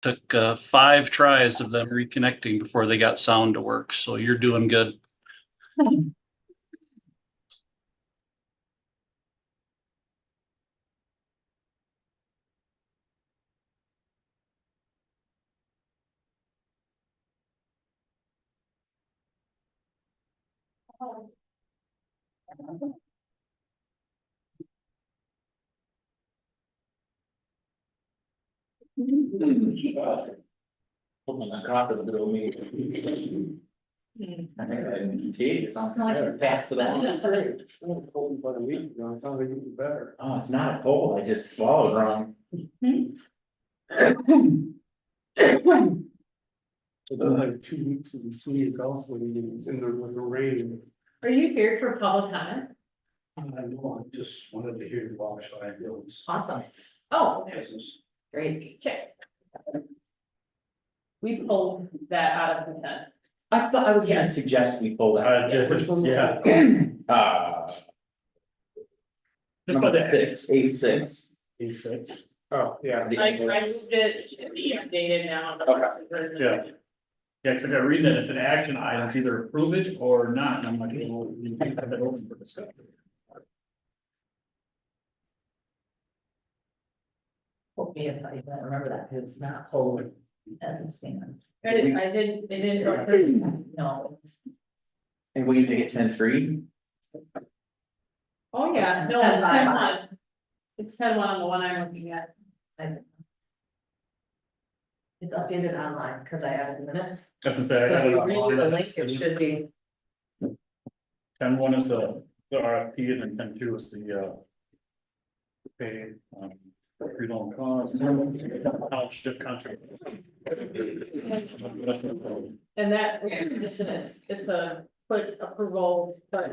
Took 5 tries of them reconnecting before they got sound to work, so you're doing good. Fast to the Oh, it's not a cold, I just swallowed wrong. Like 2 weeks of the city of Gulfport in the rain. Are you here for public comment? I know, I just wanted to hear the Wabasha hills. Awesome. Oh, okay. Business. Great. Okay. We pulled that out of consent. I thought I was gonna Yes. suggest we pull that. Which one? Yeah. Number 686. E6. Oh, yeah. I moved it to be updated now. Yeah. Yeah, cause I got reading it, it's an action item, it's either approve it or not, and I'm like, well, you can have it open for discussion. Hope me if I don't remember that, because it's not whole as it stands. I didn't, it didn't. No. And we need to get 10-3. Oh, yeah, no, it's 10-1. It's 10-1 on the one I'm looking at. It's updated online, because I added the minutes. That's to So say, I if got it you read the online. link, it should be, 10-1 is the RFP, and then 10-2 is the pay, pre-loan costs. Township contract. And that condition, it's a quick approval, but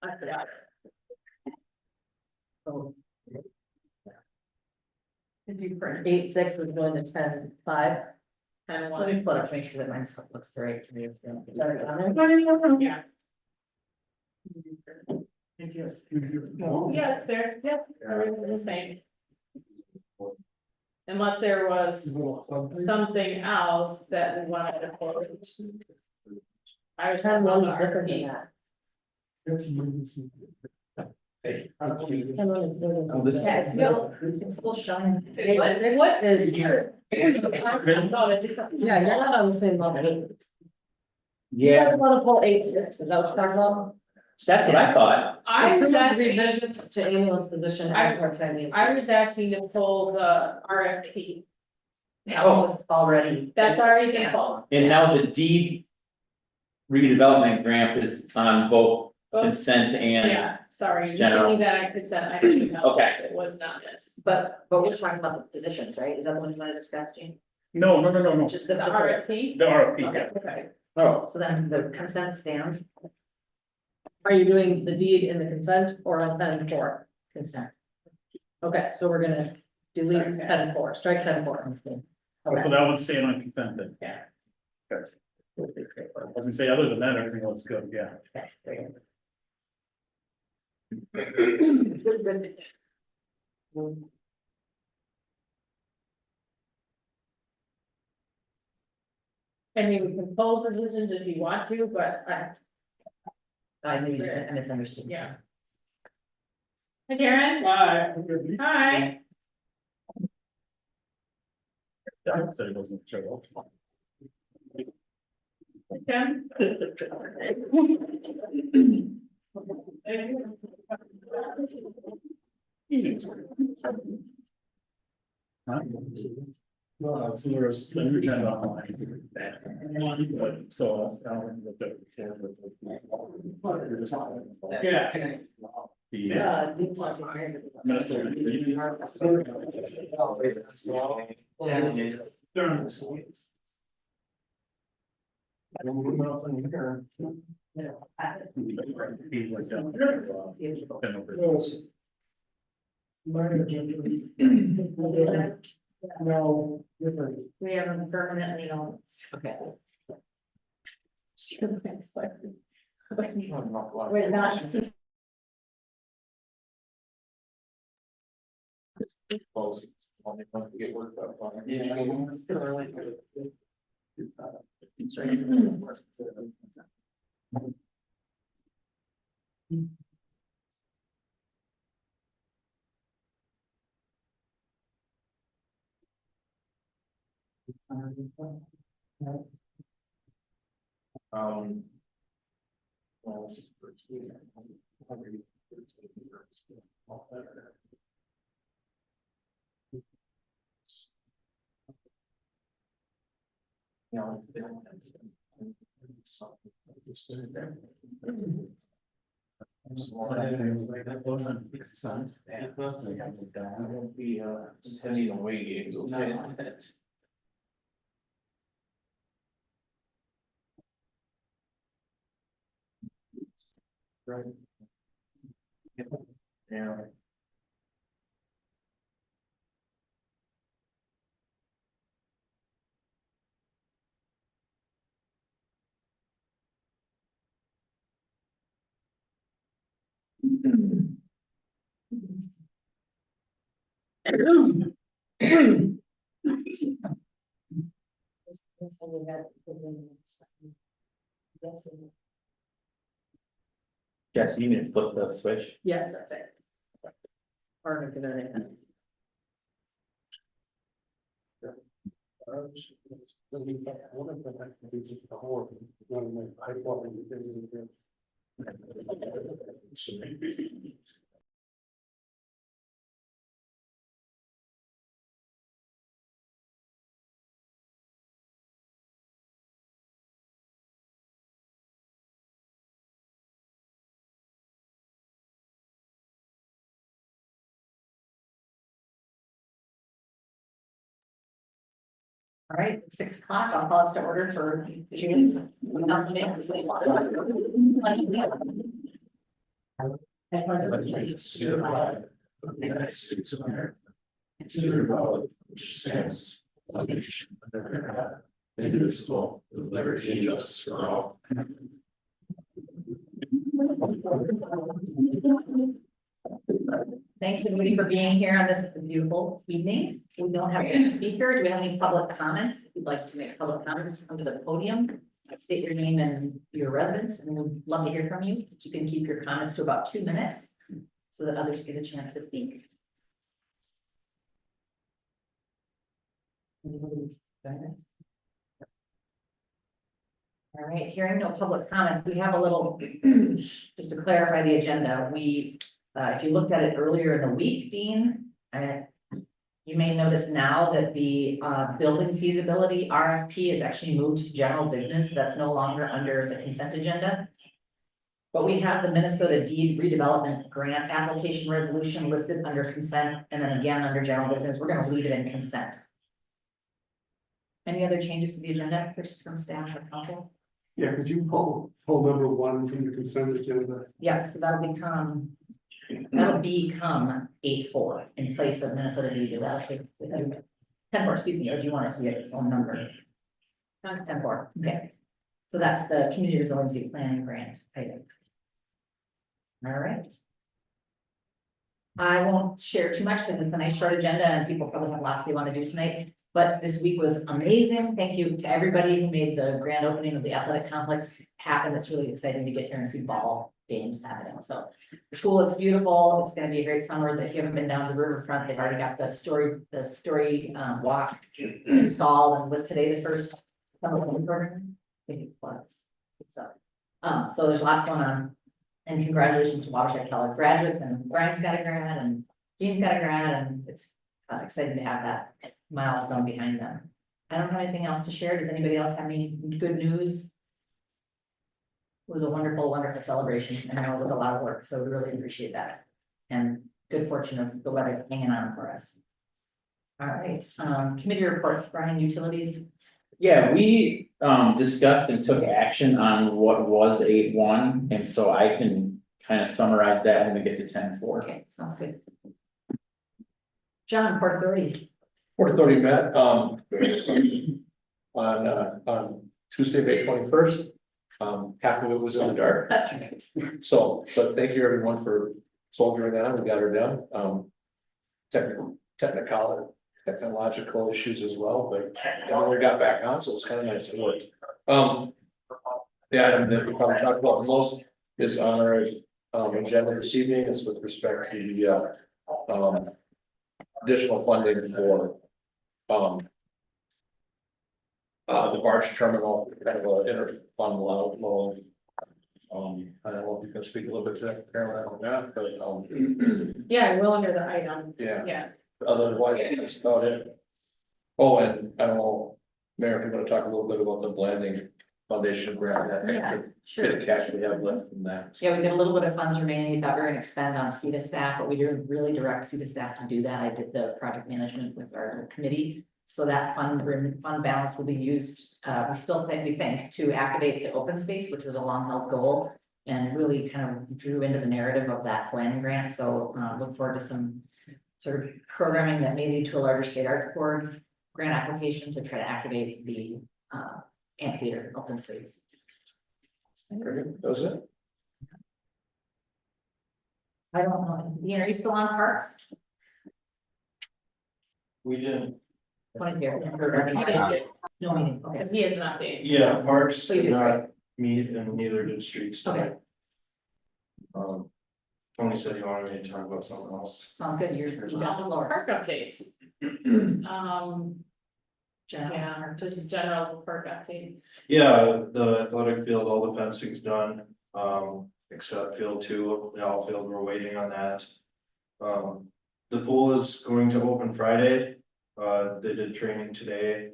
I forgot. oh. Did you print 8-6 is going to 10-5? Let me 10-1. pull it up to make sure that mine looks the right to me. Sorry, Yeah. Thank you. Yeah, it's there, yeah, everything's the same. Unless there was something else that we wanted to quote. I was having 10-1 one is different than RFP. that. That's emergency. 10-1 is different. Oh, this- Yeah, it's still showing. What is here? I thought a different. Yeah, you're not on the same level. You Yeah, guys wanna pull 8-6, is that what you're talking about? that's what I thought. I was Approve asking, revisions to ambulance position and part-time. I was asking to pull the RFP. That one was already. That's already been pulled. And now the deed redevelopment grant is on both consent and, Yeah, sorry, you General. gave me that I could send, I didn't know, Okay. it was not this. But we're talking about the positions, right? Is that the one you wanna discuss, Jane? No, Just The RFP? the RFP, yeah. Okay, Okay. oh, so then the consent stands. Are you doing the deed in the consent or on 10-4 consent? Okay, so we're gonna delete 10-4, strike 10-4. So Okay. that one's staying on consent then. Yeah. Okay. I was gonna say, other than that, everything looks good, yeah. Okay, very good. I mean, we can pull positions if you want to, but I maybe I misunderstood. yeah. Hi, Karen. Hi. Hi. I said it wasn't show up. Kim. Huh? Well, so there's the new agenda online. So. Yeah. The Minnesota. No, different. We have them permanently on. Okay. We're not. Only one to get worked up on. It's still early. Um. That wasn't consent. Won't be attending away games, okay? Right. Yeah. Jess, you need to flip the switch. Yes, that's it. Or if they're in. All right, 6 o'clock, I'll call us to order for June's. United States of America. And to the republic which stands one nation under God, indivisible, with liberty and justice for all. Thanks everybody for being here on this beautiful evening. We don't have any speaker. Do we have any public comments? If you'd like to make public comments, come to the podium. State your name and your residence, and we'd love to hear from you. But you can keep your comments to about 2 minutes so that others get a chance to speak. Anybody's comments? All right, hearing no public comments, we have a little, just to clarify the agenda, we, if you looked at it earlier in the week, Dean, you may notice now that the building feasibility RFP is actually moved to general business. That's no longer under the consent agenda. But we have the Minnesota Deed Redevelopment Grant Application Resolution listed under consent and then again under general business. We're gonna leave it in consent. Any other changes to the agenda first from staff or council? Yeah, could you pull number 1 from the consent agenda? Yeah, so that'll become 8-4 in place of Minnesota Deed. Is that okay? 10-4, excuse me, or do you want it to be its own number? 10-4, okay. So that's the community resiliency planning grant item. All right. I won't share too much because it's a nice short agenda and people probably have lots they want to do tonight. But this week was amazing. Thank you to everybody who made the grand opening of the athletic complex happen. It's really exciting to get here and see ball games happening. So the pool looks beautiful. It's going to be a great summer. If you haven't been down the riverfront, they've already got the story walk installed. And was today the first summer program? I think it was. So there's lots going on. And congratulations to Wabasha Keller graduates, and Brian's got a grad and Jean's got a grad, and it's exciting to have that milestone behind them. I don't have anything else to share. Does anybody else have any good news? It was a wonderful, wonderful celebration, and I know it was a lot of work, so we really appreciate that. And good fortune of the weather hanging on for us. All right, committee reports, Brian, utilities. Yeah, we discussed and took action on what was 8-1, and so I can kind of summarize that when we get to 10-4. Okay, sounds good. John, Port Authority. Port Authority met on Tuesday, May 21st. Half of it was in the dark. That's right. So, but thank you everyone for soldiering on. We got her done. Technicality technological issues as well, but then we got back on, so it's kind of nice to work. The item that we probably talked about the most is on our agenda this evening, is with respect to the additional funding for the barge terminal, kind of an inter-fund loan. I don't know if you can speak a little bit to that, Caroline, or not, but Yeah, well, under the item, yeah. yeah. Otherwise, that's about it. Oh, and I don't know, Mayor, if you wanna talk a little bit about the Blanding Foundation grant, that Yeah, extra sure. bit of cash we have left from that. Yeah, we got a little bit of funds remaining, we thought we were gonna expend on CETA staff, but we didn't really direct CETA staff to do that, I did the project management with our committee. So that fund balance will be used, we think, to activate the open space, which was a long held goal. And really kind of drew into the narrative of that planning grant, so look forward to some sort of programming that may lead to a larger state art board grant application to try to activate the amphitheater open space. Very good. That was it? I don't know, Dean, are you still on parks? We didn't. Twenty here. No meeting, okay. He has an update. Yeah, parks So you did did not great. meet and neither did streets Okay. today. Tony said he wanted me to talk about something else. Sounds good, you got the floor. Park updates. Jenna. Yeah, just general park updates. Yeah, the athletic field, all the fencing's done, except field two, the outfield, we're waiting on that. The pool is going to open Friday, they did training today.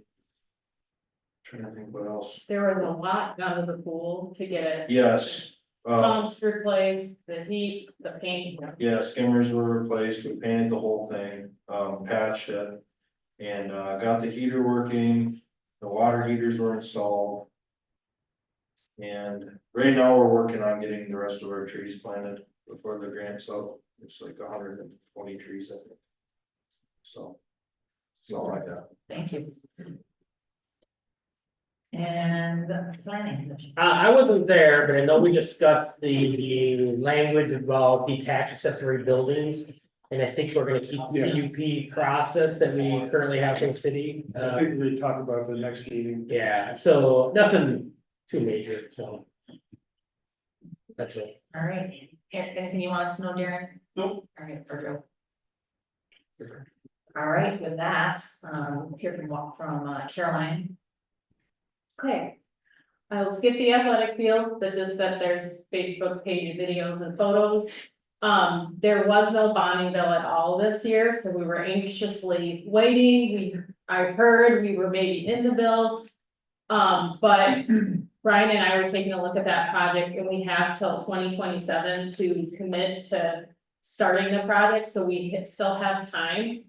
Trying to think what else, There was a lot done to the pool to get it. yes, Pumps replaced, the heat, the paint. yeah, skimmers were replaced, we painted the whole thing, patched it. And got the heater working, the water heaters were installed. And right now we're working on getting the rest of our trees planted before the grant's up, it's like 120 trees, I think. So, that's all I got. Thank you. And planning. I wasn't there, but I know we discussed the language about detached accessory buildings. And I think we're gonna keep the CUP process that we currently have in the city. I think we talked about the next meeting. Yeah, so nothing too major, so. That's it. All right, anything you want us to know, Darren? Nope. All right, Virgil. All right, with that, hear from Caroline. Okay. I'll skip the athletic field, but just that there's Facebook page videos and photos. There was no bonding bill at all this year, so we were anxiously waiting. I heard we were maybe in the bill. But Brian and I were taking a look at that project and we have till 2027 to commit to starting the project, so we still have time.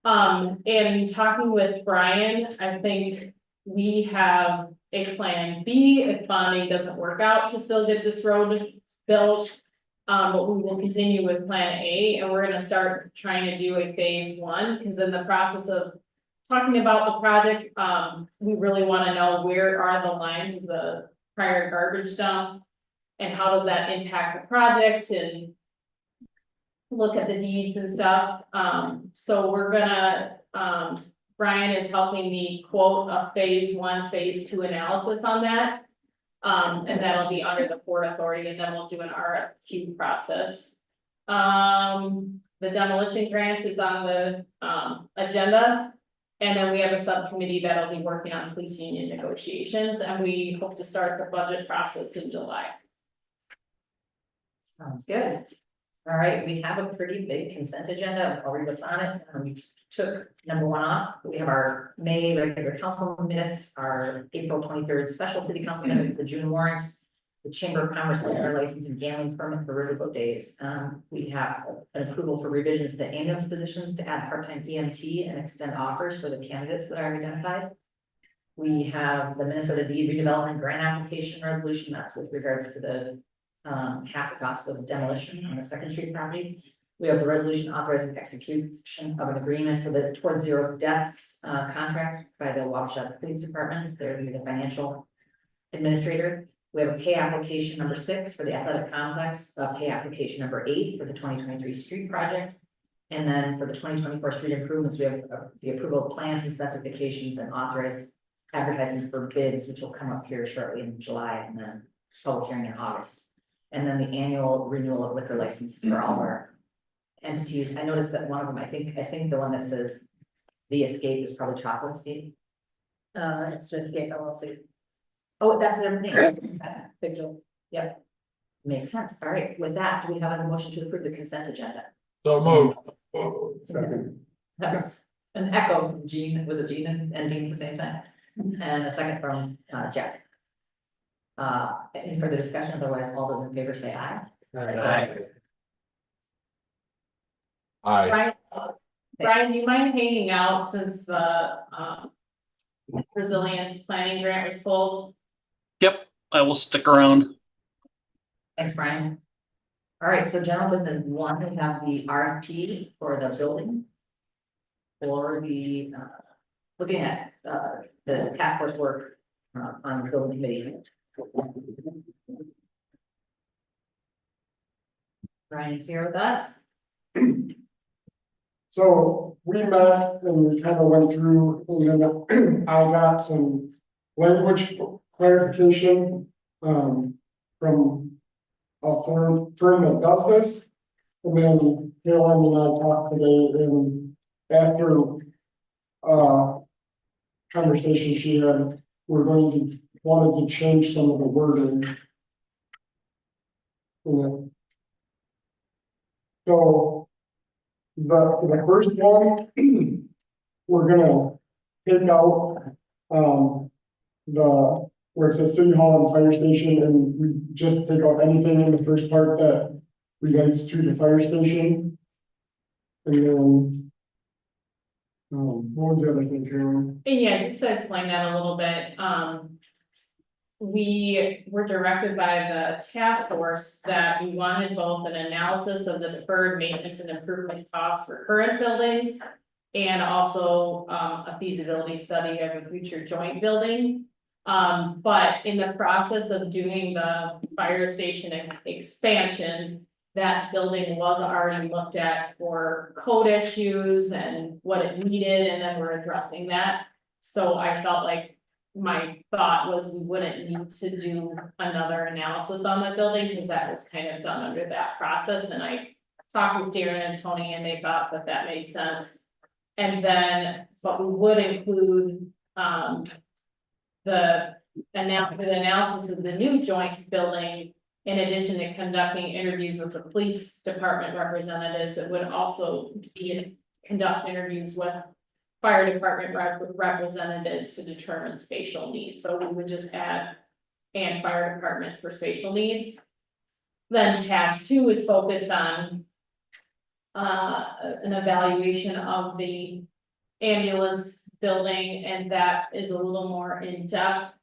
And talking with Brian, I think we have a plan B if bonding doesn't work out to still get this road built. But we will continue with plan A and we're gonna start trying to do a phase one, because in the process of talking about the project, we really wanna know where are the lines of the prior garbage dump. And how does that impact the project and look at the deeds and stuff. So we're gonna, Brian is helping me quote a phase one, phase two analysis on that. And that'll be under the Port Authority, and then we'll do an RFQ process. The demolition grant is on the agenda. And then we have a subcommittee that'll be working on police union negotiations, and we hope to start the budget process in July. Sounds good. All right, we have a pretty big consent agenda, I'll read what's on it, we took number one off, we have our May regular council minutes, our April 23rd special city council minutes, the June warrants. The Chamber of Commerce liquor license and gambling permit for Riverboat Days, we have an approval for revisions to the ambulance positions to add part-time EMT and extend offers for the candidates that are identified. We have the Minnesota deed redevelopment grant application resolution, that's with regards to the half the cost of demolition on the Second Street property. We have the resolution authorizing execution of an agreement for the Towards Zero Deaths contract by the Wabasha Police Department. They're the financial administrator. We have a pay application number 6 for the athletic complex, pay application number 8 for the 2023 street project. And then for the 2024 street improvements, we have the approval of plans and specifications and authorized advertising for bids, which will come up here shortly in July, and then public hearing in August. And then the annual renewal of liquor licenses for all our entities. I noticed that one of them, I think the one that says The Escape is probably Chocolate Escape. It's the Escape LLC. Oh, that's their name. Big deal. Yep. Makes sense. All right, with that, do we have a motion to approve the consent agenda? So moved. Second. That was an echo from Jean, was it Jean and Dean at the same time? And a second from Jack. Any further discussion? Otherwise, all those in favor say aye. Aye. Aye. Brian, Brian, do you mind hanging out since the resilience planning grant was pulled? Yep, I will stick around. Thanks, Brian. All right, so general business one, we have the RFP for the building. For the, looking at, the task force work, on the building committee. Brian's here with us. So we met and we kind of went through, and then I got some language clarification, from a firm that does this. And then Caroline and I talked today, and after, conversation she had, wanted to change some of the wording. Yeah. So the first one, we're gonna take out, where it says city hall and fire station, and we just take out anything in the first part that relates to the fire station. And then, what was the other thing, Carolyn? Yeah, just to explain that a little bit, we were directed by the task force that we wanted both an analysis of the deferred maintenance and improvement costs for current buildings. And also, a feasibility study of a future joint building. But in the process of doing the fire station expansion, that building was already looked at for code issues and what it needed, and then we're addressing that. So I felt like my thought was we wouldn't need to do another analysis on the building, because that was kind of done under that process, and I talked with Darren and Tony, and they thought that made sense. And then, but we would include, the analysis of the new joint building. In addition to conducting interviews with the police department representatives, it would also be conduct interviews with fire department representatives to determine spatial needs. So we would just add and fire department for spatial needs. Then task 2 is focused on an evaluation of the ambulance building, and that is a little more in depth.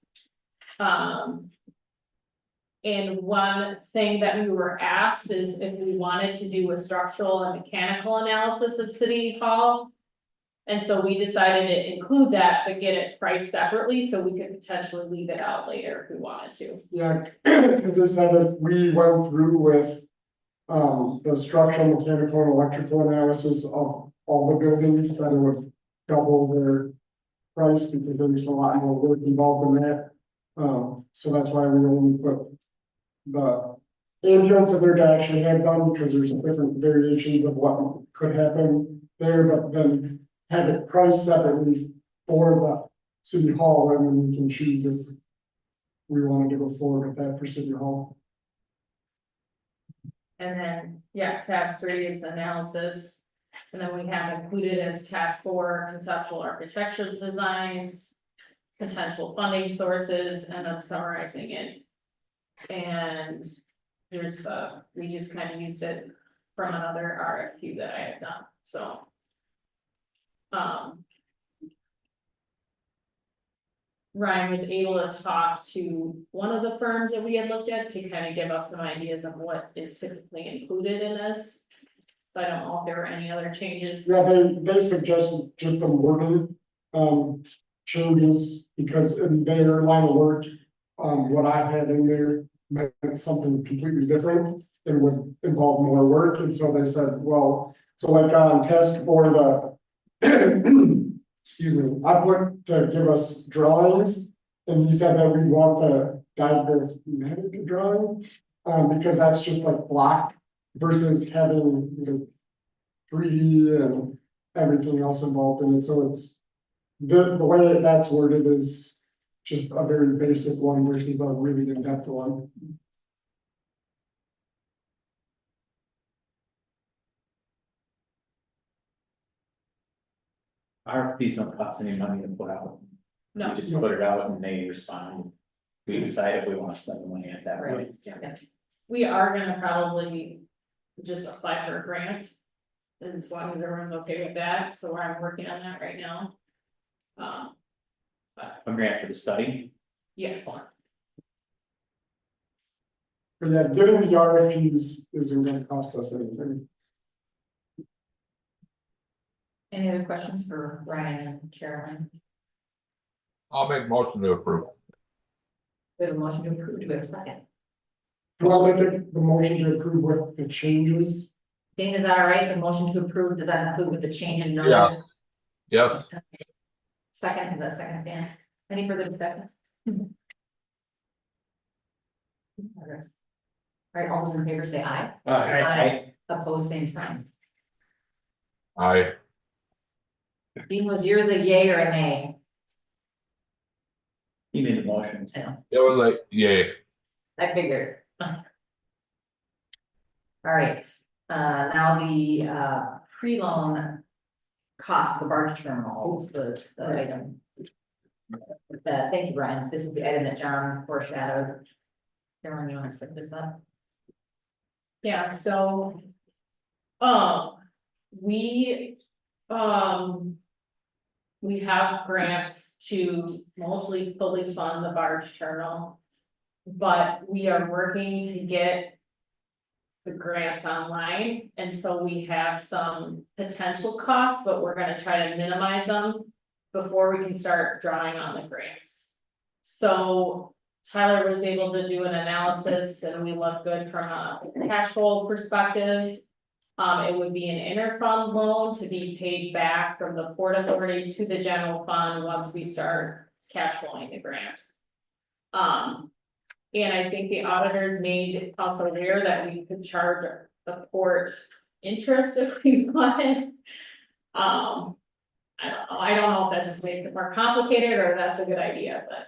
And one thing that we were asked is if we wanted to do a structural and mechanical analysis of City Hall. And so we decided to include that, but get it priced separately, so we could potentially leave it out later if we wanted to. Yeah, as I said, if we went through with, the structural, mechanical, and electrical analysis of all the buildings, then it would double their price, because there's a lot more work involved in that. So that's why we only put the ambulance that they're actually had done, because there's different variations of what could happen there, but then have it priced separately for the city hall, and then we can choose if we wanted to go forward with that for city hall. And then, yeah, task 3 is analysis. And then we have included as task 4, conceptual architectural designs, potential funding sources, and then summarizing it. And here's we just kind of used it from another RFQ that I had done, so. Ryan was able to talk to one of the firms that we had looked at to kind of give us some ideas of what is typically included in this. So I don't know if there were any other changes. Yeah, they suggested just some wording, changes, because in their line of work, what I had in there meant something completely different and would involve more work, and so they said, well, So like on task for the, excuse me, I put to give us drawings. And he said that we want the diagrammatic drawing, because that's just like block versus having the 3D and everything else involved in it, so it's. The way that's worded is just a very basic one versus a really in-depth one. RFPs don't cost any money to put out. No. We just put it out and they respond. We decide if we want to spend the money at that Right. rate. Yeah. We are gonna probably just apply for a grant. As long as everyone's okay with that, so I'm working on that right now. A grant for the study. Yes, But yeah, getting the RFPs isn't gonna cost us anything. Any other questions for Ryan and Caroline? I'll make motion to approve. We have a motion to approve, do we have a second? Do I make the motion to approve with the changes? Dane, is that all right, the motion to approve, does that include with the changes noted? Yes. Yes, Second, is that second, Stan? Any further discussion? All right, all those in favor say aye. Aye. Opposed, same sign. I, Dean, was yours a yay or a nay? He made the motions. I know, it was like, yay. I figured. All right, now the pre-loan cost for the barge terminal, the item. Thank you, Brian, this is the item that John foreshadowed. Caroline, you want to set this up? yeah, so. We, we have grants to mostly fully fund the barge terminal. But we are working to get the grants online, and so we have some potential costs, but we're gonna try to minimize them before we can start drawing on the grants. So Tyler was able to do an analysis and we look good from a cash flow perspective. It would be an interfund loan to be paid back from the Port Authority to the general fund once we start cash flowing the grant. And I think the auditors made also aware that we could charge the port interest if we wanted. I don't know if that just makes it more complicated or that's a good idea, but.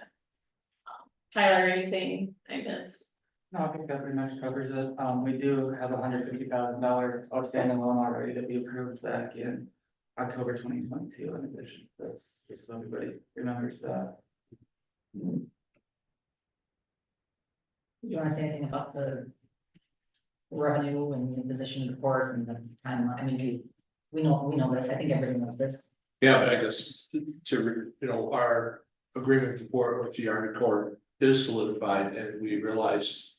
Tyler, anything I missed? No, I think that pretty much covers it. We do have $150,000 outstanding loan already that we approved back in October 2022 in addition. That's just so everybody remembers that. Do you want to say anything about the revenue and the position of the port and the timeline? I mean, we know this, I think everybody knows this. Yeah, but I guess our agreement with the port with the Army Corps is solidified and we realized.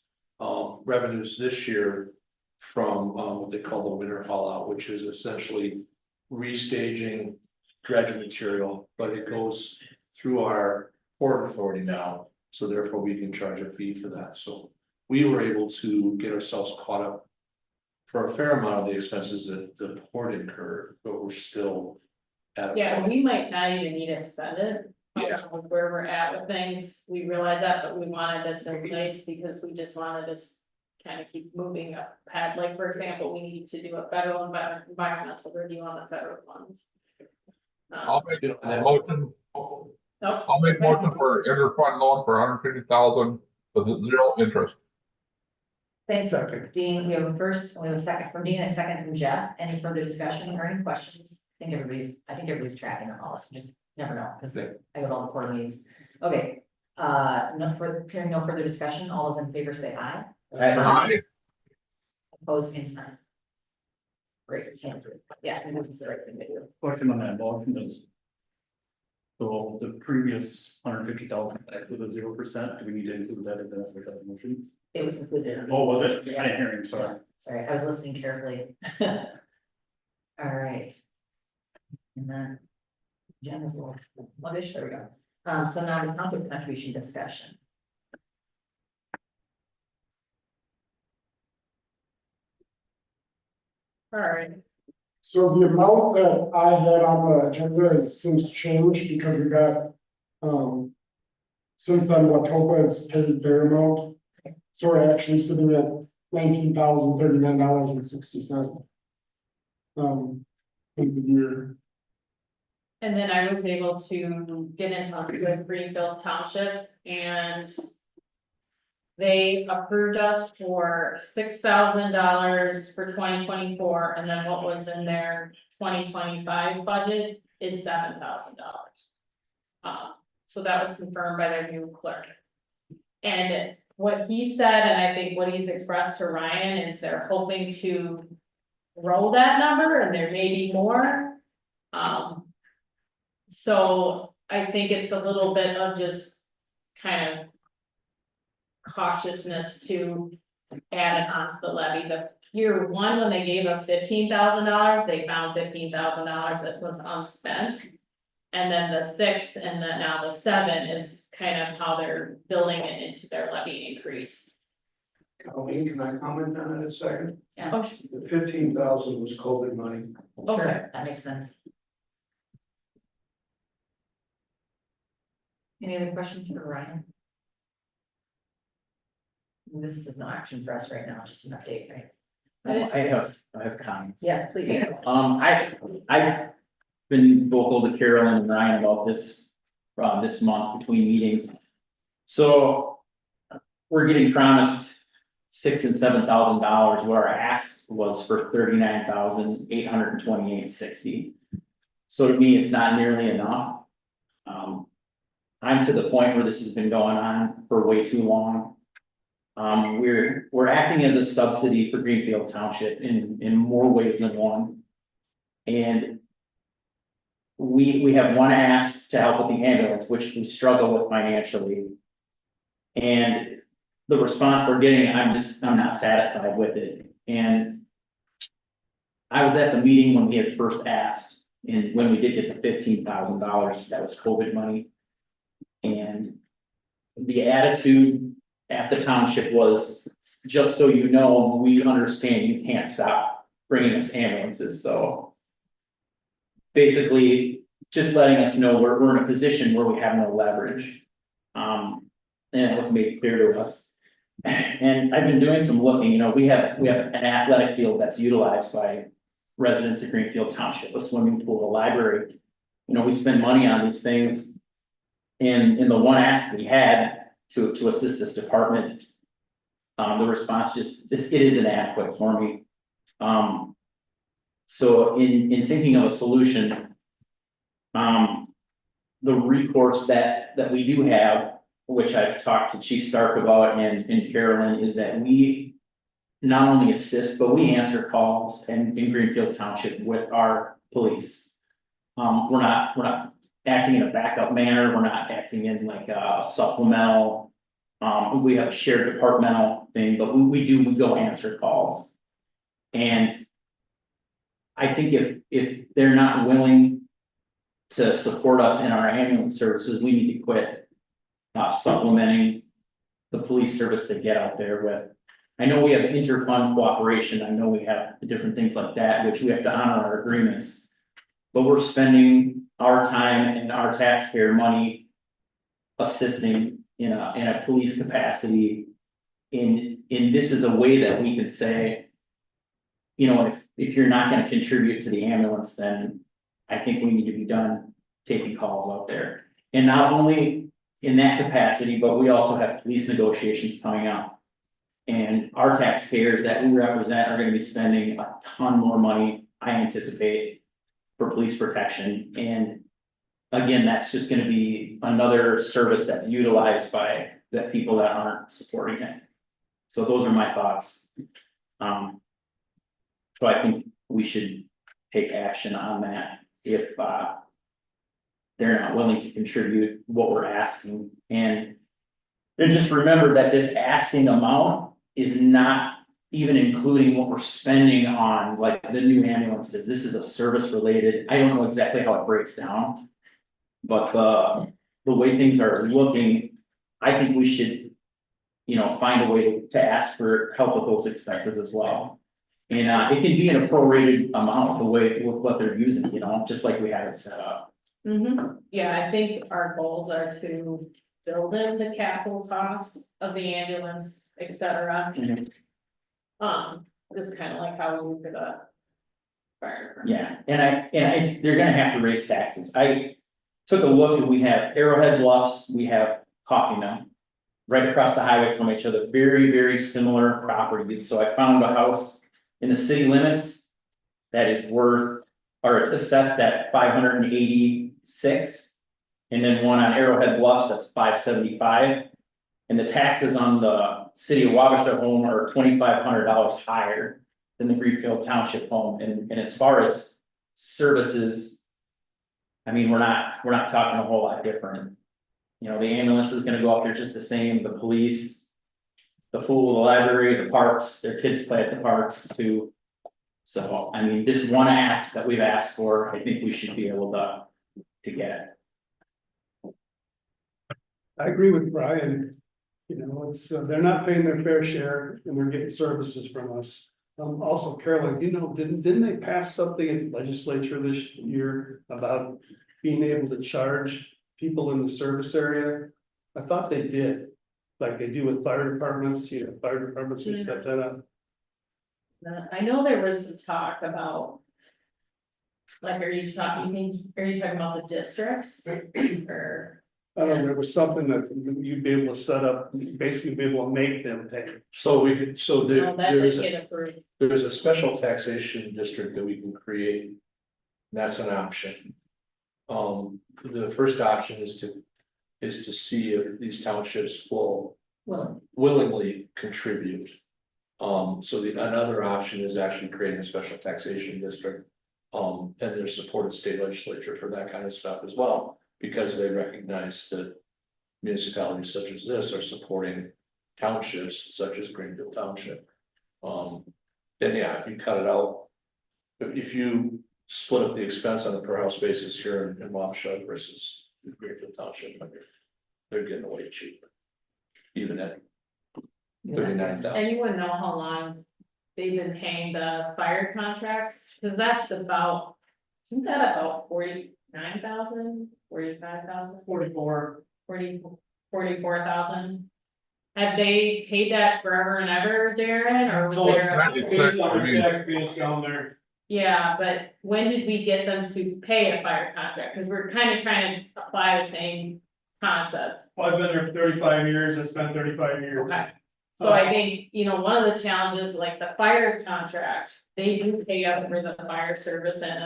Revenues this year from what they call the winter haul out, which is essentially restaging dredge material, but it goes through our port authority now. So therefore we can charge a fee for that. So we were able to get ourselves caught up for a fair amount of the expenses that the port incurred, but we're still at. Yeah, we might not even need to spend it. Yeah. Where we're at with things, we realize that, but we wanted this in place because we just wanted this. Kind of keep moving up, like, for example, we need to do a federal environmental review on the federal funds. I'll make it, a motion, Nope. I'll make motion for interfund loan for $150,000 with 0 interest. Thanks, Dean. We have a first, we have a second from Dean, a second from Jeff. Any further discussion or any questions? I think everybody's tracking on all this, you just never know, because I go to all the board meetings. Okay, hearing no further discussion, all those in favor say aye. Aye. Opposed, same sign. Great, can't do it. Yeah, I think this is the right thing to do. Question on that motion is. So the previous 150,000 with a 0%, do we need to include that in the motion? It was included. Oh, was it? I didn't hear him, sorry. Sorry, I was listening carefully. All right. And then. Jen is a little sluggish, there we go. So now the conflict contribution discussion. Alright, So the amount that I had on the agenda has since changed because we got, since then, Wacoma has paid their amount. So we're actually sitting at $19,039.60. In the year. And then I was able to get in touch with Greenfield Township and they approved us for $6,000 for 2024, and then what was in their 2025 budget is $7,000. So that was confirmed by their new clerk. And what he said, and I think what he's expressed to Ryan, is they're hoping to roll that number, and there may be more. So I think it's a little bit of just kind of cautiousness to add it onto the levy. The year one, when they gave us $15,000, they found $15,000 that was unspent. And then the 6 and then now the 7 is kind of how they're building it into their levy increase. Colleen, can I comment on it a second? Yeah. Oh, The 15,000 was COVID money. okay. Sure, that makes sense. Any other questions for Ryan? This is no action for us right now, just an update, right? I have comments. Yes, please. I've been vocal to Carolyn and Ryan about this, this month between meetings. So we're getting promised $6,000 and $7,000, where our ask was for $39,828.60. So to me, it's not nearly enough. I'm to the point where this has been going on for way too long. We're acting as a subsidy for Greenfield Township in more ways than one. And we have one ask to help with the ambulance, which we struggle with financially. And the response we're getting, I'm not satisfied with it. And I was at the meeting when we had first asked, and when we did get the $15,000, that was COVID money. And the attitude at the township was, just so you know, we understand you can't stop bringing us ambulances, so. Basically, just letting us know we're in a position where we have no leverage. And it was made clear to us. And I've been doing some looking, you know, we have an athletic field that's utilized by residents of Greenfield Township, a swimming pool, a library. You know, we spend money on these things. And in the one ask we had to assist this department, the response just, it is inadequate for me. So in thinking of a solution, the recourse that we do have, which I've talked to Chief Stark about and Carolyn, is that we not only assist, but we answer calls in Greenfield Township with our police. We're not acting in a backup manner, we're not acting in like a supplemental. We have a shared departmental thing, but we go answer calls. And I think if they're not willing to support us in our ambulance services, we need to quit supplementing the police service to get out there with. I know we have inter-fund cooperation, I know we have different things like that, which we have to honor our agreements. But we're spending our time and our taxpayer money assisting in a police capacity. In this is a way that we could say, you know, if you're not gonna contribute to the ambulance, then I think we need to be done taking calls out there. And not only in that capacity, but we also have police negotiations coming up. And our taxpayers that we represent are gonna be spending a ton more money, I anticipate, for police protection. And again, that's just gonna be another service that's utilized by the people that aren't supporting it. So those are my thoughts. So I think we should take action on that if they're not willing to contribute what we're asking. And just remember that this asking amount is not even including what we're spending on, like the new ambulances. This is a service related. I don't know exactly how it breaks down. But the way things are looking, I think we should, you know, find a way to ask for help with those expenses as well. And it can be in a prorated amount, the way with what they're using, you know, just like we had it set up. Yeah, I think our goals are to build in the capital costs of the ambulance, et cetera. Just kind of like how we did a. Fire department. Yeah, and they're gonna have to raise taxes. I took a look and we have Arrowhead Bluffs, we have Coffee Mill. Right across the highway from each other, very, very similar properties, so I found a house in the city limits. That is worth, or it's assessed at 586. And then one on Arrowhead Bluffs, that's 575. And the taxes on the city of Wabasha home are $2,500 higher than the Greenfield Township home, and as far as services. I mean, we're not talking a whole lot different. You know, the ambulance is gonna go up there just the same, the police. The pool, the library, the parks, their kids play at the parks too. So, I mean, this one ask that we've asked for, I think we should be able to get. I agree with Brian. You know, it's, they're not paying their fair share and they're getting services from us. Also, Carolyn, you know, didn't they pass something in the legislature this year about being able to charge people in the service area? I thought they did, like they do with fire departments, you know, fire departments who step that up. I know there was some talk about. Like, are you talking about the districts or? I don't know, there was something that you'd be able to set up, basically be able to make them pay. So we could, so No, there, that there's didn't a, get approved. there's a special taxation district that we can create. That's an option. The first option is to see if these townships will Well, willingly contribute. So another option is actually creating a special taxation district. And there's support of state legislature for that kind of stuff as well, because they recognize that municipalities such as this are supporting townships such as Greenfield Township. Then yeah, if you cut it out, if you split up the expense on a per house basis here in Wabasha versus Greenfield Township, they're getting away cheap. Even at 39,000. anyone know how long they've been paying the fire contracts? Cause that's about, isn't that about 49,000, 45,000? 44,000. Have they paid that forever and ever, Darren, or was there? Down there. Yeah, but when did we get them to pay a fire contract? Cause we're kind of trying to apply the same concept. Well, I've been there for 35 years, it's been 35 years. Okay. So I think, you know, one of the challenges, like the fire contract, they do pay us for the fire service and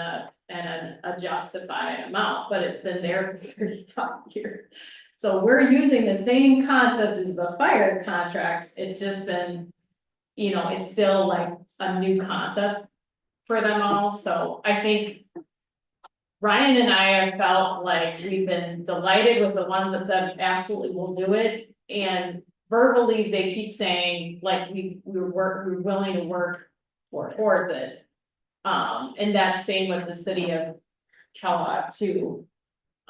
a justified amount, but it's been there for 35 years. So we're using the same concept as the fire contracts, it's just been, you know, it's still like a new concept for them all, so I think Ryan and I have felt like we've been delighted with the ones that said absolutely we'll do it, and verbally, they keep saying, like, we're willing to work towards it. And that's same with the city of Kellogg too.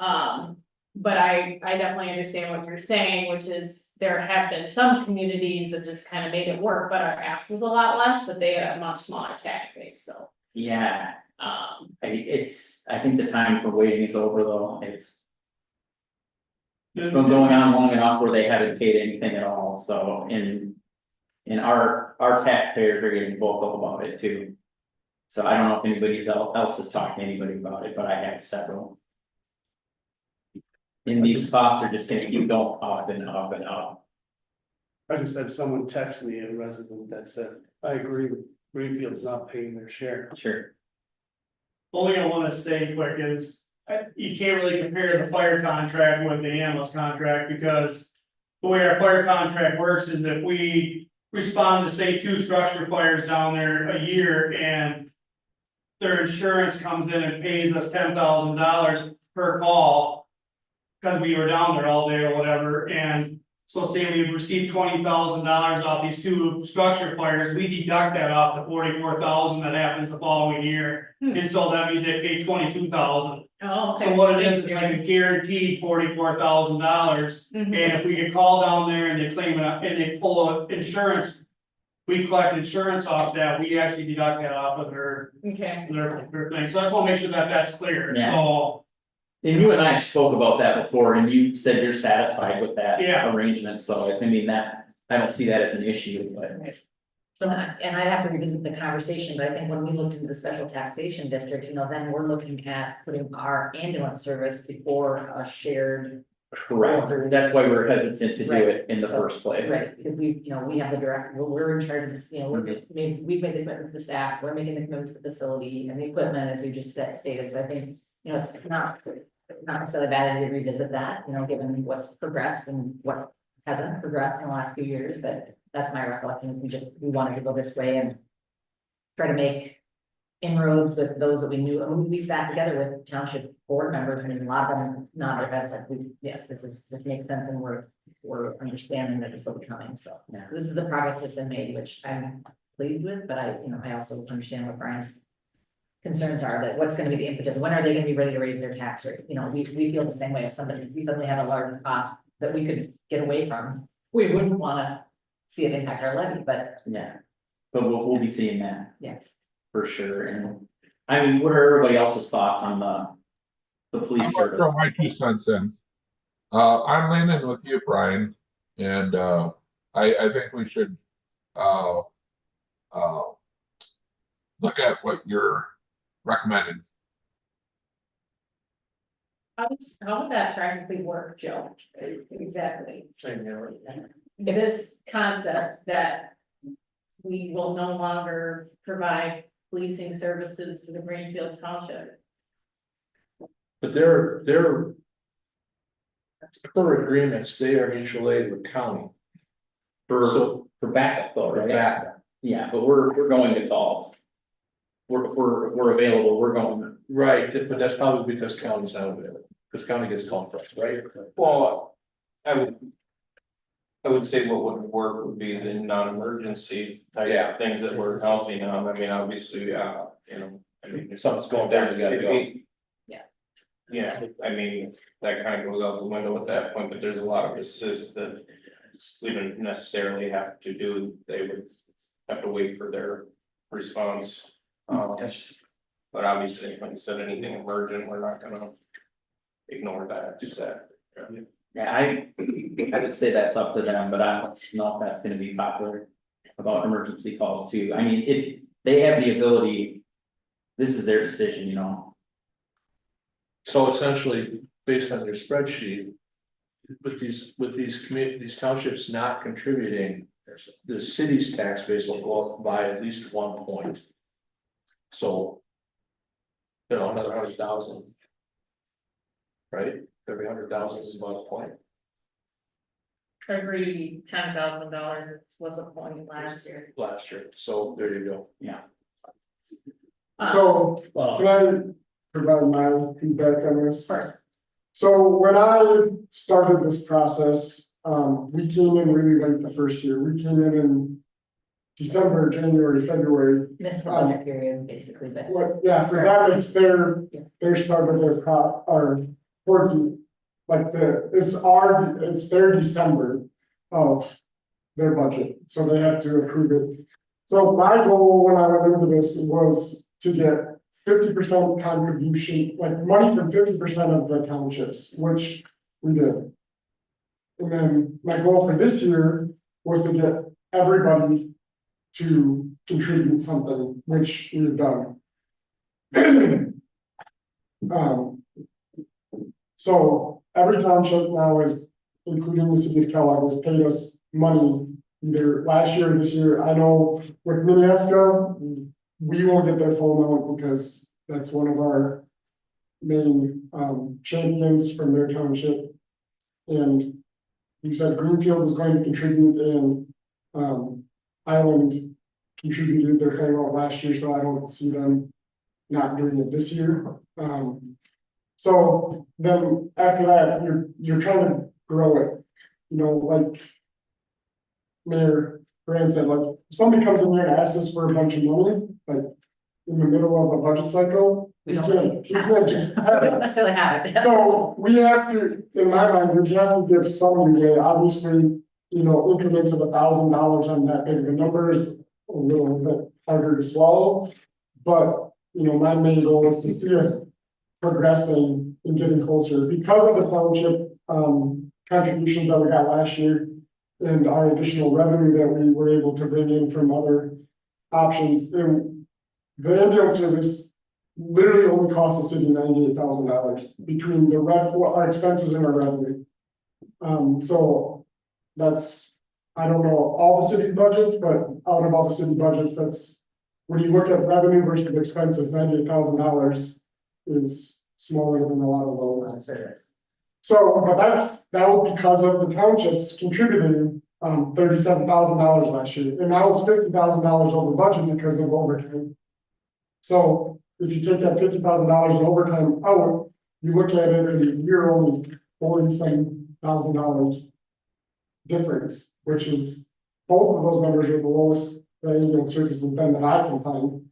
But I definitely understand what you're saying, which is there have been some communities that just kind of made it work, but our ask was a lot less, but they had a much smaller tax base, so. Yeah, I think the time for waiting is over though, it's been going on long enough where they haven't paid anything at all, so and our taxpayers are getting vocal about it too. So I don't know if anybody else has talked to anybody about it, but I have several. And these costs are just gonna keep going up and up and up. I just had someone text me, a resident that said, I agree, Greenfield's not paying their share. Sure. Only I wanna say quick is, you can't really compare the fire contract with the ambulance contract, because the way our fire contract works is that we respond to, say, 2 structure fires down there a year, and their insurance comes in and pays us $10,000 per call, because we were down there all day or whatever, and so say we received $20,000 off these 2 structure fires, we deduct that off the 44,000 that happens the following year. And so that means they pay 22,000. Oh, okay. So what it is, it's like a guaranteed $44,000, and if we get called down there and they claim it, and they pull an insurance we collect insurance off that, we actually deduct that off of Okay. their thing, so I just wanna make sure that that's clear, Yeah. so. And you and I spoke about that before, and you said you're satisfied with that Yeah. arrangement, so I mean that, I don't see that as an issue, but. So, and I'd have to revisit the conversation, but I think when we looked into the special taxation district, you know, then we're looking at putting our ambulance service before a shared. Correct, that's why we're hesitant to do Right, it in the so- first place. Right, because we, you know, we have the direct, we're in charge of this, you know, we've made the commitment to the staff, we're making the commitment to the facility and the equipment, as you just stated, so I think. You know, it's not necessarily bad to revisit that, you know, given what's progressed and what hasn't progressed in the last few years, but that's my recollection, is we wanted to go this way and. Try to make inroads with those that we knew, I mean, we sat together with township board members, and a lot of them nodded their heads like, yes, this makes sense, and we're understanding that this will be coming, so. Yeah. So this is the progress that's been made, which I'm pleased with, but I also understand what Brian's. Concerns are that what's gonna be the impetus, when are they gonna be ready to raise their tax rate, you know, we feel the same way, if we suddenly have a large cost that we could get away from. We wouldn't wanna see it impact our levy, but Yeah, but we'll be seeing that. Yeah. For sure, and I mean, what are everybody else's thoughts on the police I'm gonna throw service? my 2 cents in. I'm leaning with you, Brian, and I think we should look at what you're recommending. How would that practically work, Joe? Exactly. Same here. This concept that we will no longer provide policing services to the Greenfield Township. But they're per agreements, they are mutual aid with county. So For backup though, for right? backup, Yeah, but we're going to calls. We're available, we're going. right, but that's probably because county's not available, because county gets called first, right? Well, I would say what would work would be the non-emergency type things that we're counting on, I mean, obviously, you know. I mean, If something's going down, you gotta go. Yeah. Yeah, I mean, that kind of goes out the window at that point, but there's a lot of assists that we don't necessarily have to do, they would have to wait for their response. But obviously, like I said, anything emergent, we're not gonna ignore that, just that. Yeah, I would say that's up to them, but I don't know if that's gonna be popular about emergency calls too. I mean, they have the ability. This is their decision, you know. So essentially, based on your spreadsheet. With these townships not contributing, the city's tax base will go up by at least 1 point. So. You know, another 100,000. Right, every 100,000 is about a point. Every $10,000 was a point last year. Last year, so there you go. So, Well, can I provide my feedback on this? first, So when I started this process, we came in really late the first year, we came in December, January, February. missed the budget period, basically, but. Yeah, so that is their start of their or towards the, like it's their December of their budget, so they have to approve it. So my goal when I went into this was to get 50% contribution, like money from 50% of the townships, which we did. And then my goal for this year was to get everybody to contribute something, which we've done. So every township now is, including the city of Kellogg, has paid us money either last year or this year. I know with Minneska, we will get their full amount because that's one of our main champions from their township. And you said Greenfield is going to contribute, and Island contributed their full amount last year, so I don't see them not doing it this year. So then after that, you're trying to grow it, you know, like Mayor Brand said, like, if somebody comes in here and asks us for a bunch of money, like in the middle of a budget cycle, We you don't can't just have We it. don't necessarily have it. So we have to, in my mind, we have to give some leeway, obviously, increments of $1,000 on that big of a number is a little bit harder to swallow. But, my main goal is to see us progressing and getting closer because of the township, contributions that we got last year and our additional revenue that we were able to bring in from other options. And the ambulance service literally only cost the city $98,000 between our expenses and our revenue. So that's, I don't know all the city's budgets, but out of all the city budgets, that's, when you look at revenue versus expenses, $98,000 is smaller than a lot of those. So, but that was because of the townships contributing, $37,000 last year, and that was $50,000 over budget because of overtime. So if you take that $50,000 in overtime out, you look at it and you're only $47,000 difference, which is both of those numbers are the lowest the ambulance service has been that I can find.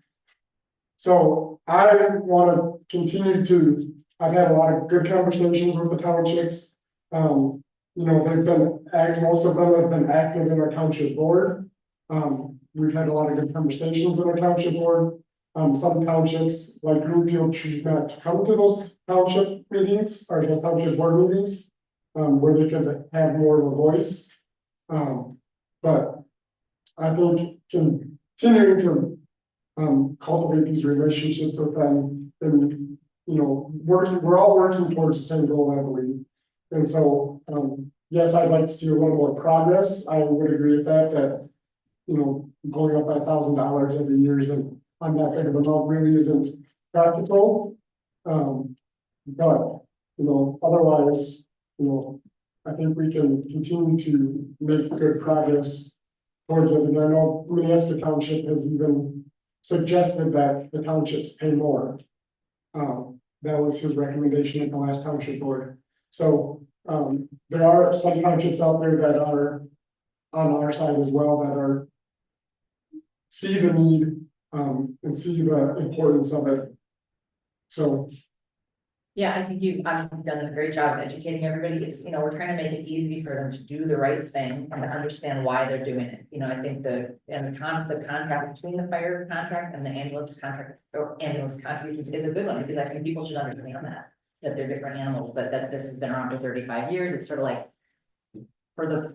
So I want to continue to. I've had a lot of good conversations with the townships. They've been most of them have been active in our township board. We've had a lot of good conversations in our township board. Some townships, like Greenfield, choose not to come to those township meetings or the township board meetings, where they could have more of a voice. But I think continuing to cultivate these relationships with them and, we're all working towards the same goal, I believe. And so, yes, I'd like to see a little more progress. I would agree with that, going up by $1,000 every year isn't, on that big of a amount really isn't practical. But, otherwise, I think we can continue to make good progress towards it. And I know Minneska Township has even suggested that the townships pay more. That was his recommendation at the last township board. So, there are some townships out there that are on our side as well that see the need, and see the importance of it. So. Yeah, I think you've obviously done a great job of educating everybody. It's, we're trying to make it easy for them to do the right thing and to understand why they're doing it. I think the contract between the fire contract and the ambulance contract or ambulance contributions is a good one, because I think people should understand that they're different animals, but that this has been around for 35 years. It's sort of like, for the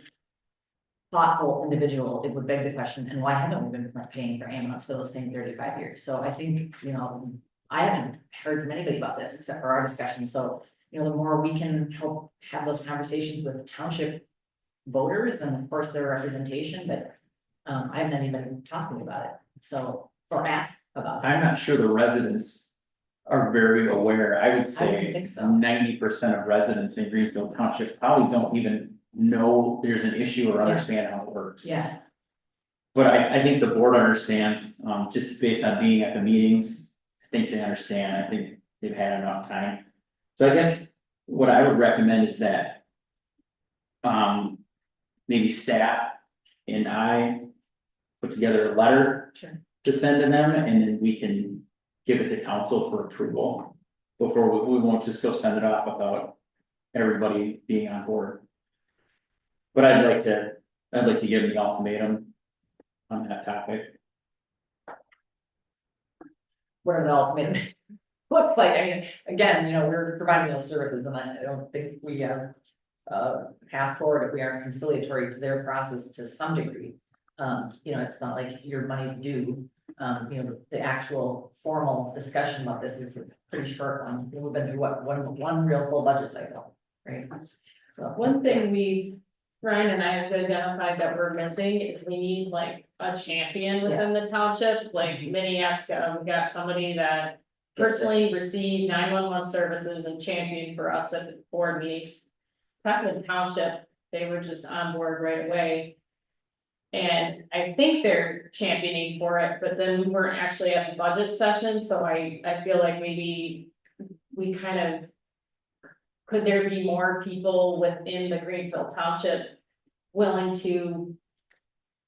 thoughtful individual, it would beg the question, and why haven't we been paying for ambulance for those same 35 years? So I think, I haven't heard from anybody about this except for our discussion. So, the more we can help have those conversations with township voters and of course their representation, but I haven't had anybody talk to me about it. So, or ask about it. I'm not sure the residents are very aware. I would I say don't think so. 90% of residents in Greenfield Township probably don't even know there's an issue or understand how it works. Yeah, But I think the board understands, just based on being at the meetings. I think they understand. I think they've had enough time. So I guess what I would recommend is that maybe staff and I put together a letter sure. to send to them, and then we can give it to council for approval. Before we won't just go send it off without everybody being on board. But I'd like to give them the ultimatum on that topic. Whatever the ultimatum looks like. I mean, again, we're providing those services, and I don't think we have a path forward if we aren't conciliatory to their process to some degree. It's not like your money's due. The actual formal discussion about this is a pretty short one. We've been through one real full budget cycle, right? So One thing Ryan and I have identified that we're missing is we need like a champion within the township, like Minneska. We got somebody that personally received 911 services and championed for us at the board meetings. Putnam Township, they were just on board right away. And I think they're championing for it, but then we weren't actually at the budget session, so I feel like maybe we kind of. Could there be more people within the Greenfield Township willing to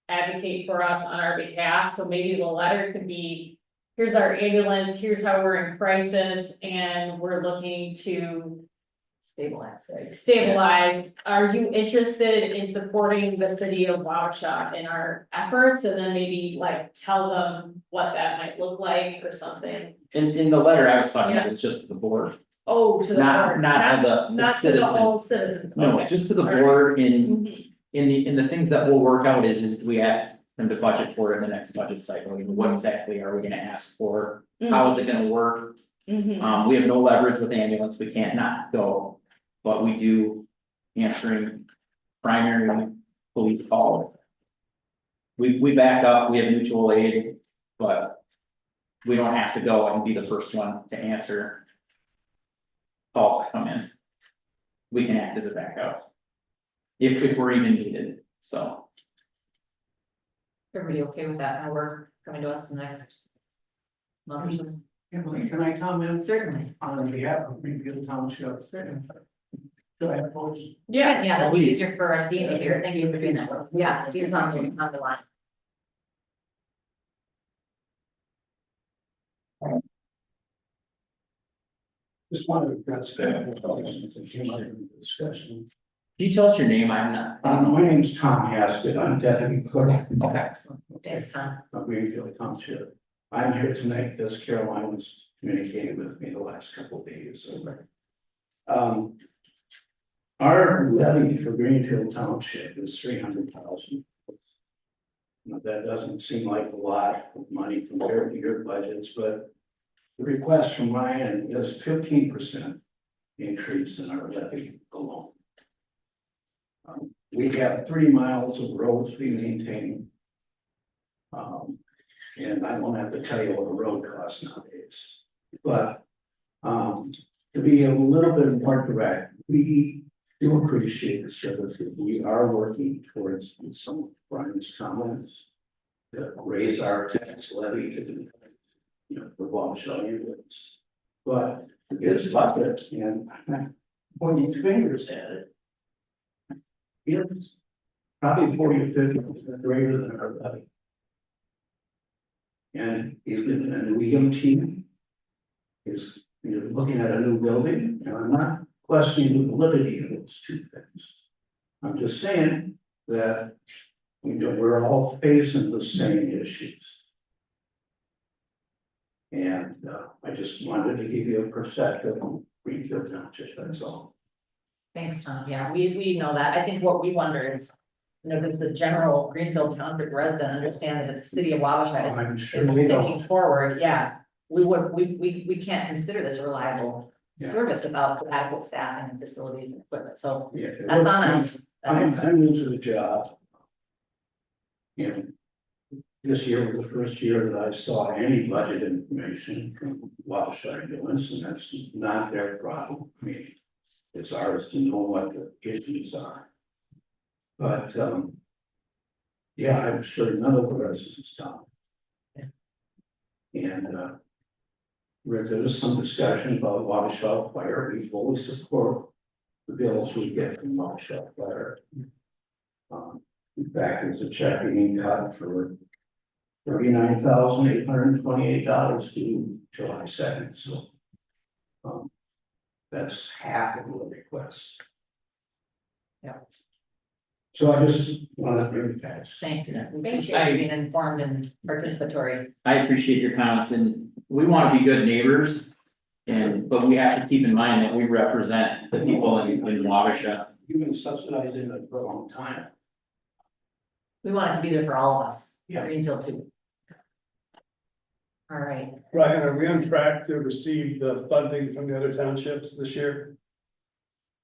advocate for us on our behalf? So maybe the letter could be, here's our ambulance, here's how we're in crisis, and we're looking to Stabilize, right? stabilize. Are you interested in supporting the city of Wabasha in our efforts? And then maybe like tell them what that might look like or something? In the letter I was talking about, it's just to the board, Oh, to the board. not as a Not to the citizen. whole citizens. No, Okay. just to the All right. board in, Mhm. in the things that we'll work out is we ask them to budget for it in the next budget cycle. You know, what exactly are we gonna ask for? How is it gonna work? Mhm. We have no leverage with ambulance, we can't not go, but we do answering primary police calls. We back up, we have mutual aid, but we don't have to go and be the first one to answer calls that come in. We can act as a backup. If we're even needed, so. Everybody okay with that kind of work coming to us in the next month or so? Emily, can I comment Certainly. on behalf of Greenfield Township? Certainly. Do I have those? Yeah. Yeah, that'd be Please. easier for our Dean to hear. Thank you for doing that. Yeah, Dean Thompson on the line. Just wanted to address that came up in the discussion. Can you tell us your name? I'm not. My name's Tom Haskett. I'm deputy clerk Excellent. Thanks, Tom. of Greenfield Township. I'm here tonight because Caroline was communicating with me the last couple of days. Our levy for Greenfield Township is $300,000. Now, that doesn't seem like a lot of money compared to your budgets, but the request from my end is 15% increase in our levy alone. We have 3 miles of roads we maintain. And I don't have to tell you what a road costs nowadays, but to be a little bit more direct, we do appreciate the services. We are working towards some of Brian's comments to raise our tax levy to do, the Wabasha units. But it's budget and pointing fingers at it. It's probably 40 to 50% greater than our levy. And he's been a new EMT. He's looking at a new building, and I'm not questioning the validity of those two things. I'm just saying that we're all facing the same issues. And I just wanted to give you a perspective on Greenfield Township, that's all. Thanks, Tom. Yeah, we know that. I think what we wonder is, does the general Greenfield Township resident understand that the city of Wabasha I'm is sure we thinking don't. forward? Yeah. We can't consider this a reliable Yeah. service without adequate staffing and facilities and equipment. So Yeah, that's on us. I'm new to the job. And this year was the first year that I saw any budget information from Wabasha ambulance, and that's not their problem. I mean, it's ours to know what the issues are. But, yeah, I'm sure none of the residents stop. And, there was some discussion about Wabasha Fire. We fully support the bills we get from Wabasha Fire. In fact, there's a check being cut for $39,828 due July 2nd, so. That's half of the request. Yeah. So I just want to bring it back. Thanks. Yeah. We appreciate you being informed and participatory. I appreciate your comments and we want to be good neighbors. But we have to keep in mind that we represent the people in Wabasha. You've been subsidizing it for a long time. We want it to be there for all of us. Yeah. Greenfield too. All right. Brian, are we on track to receive the funding from the other townships this year?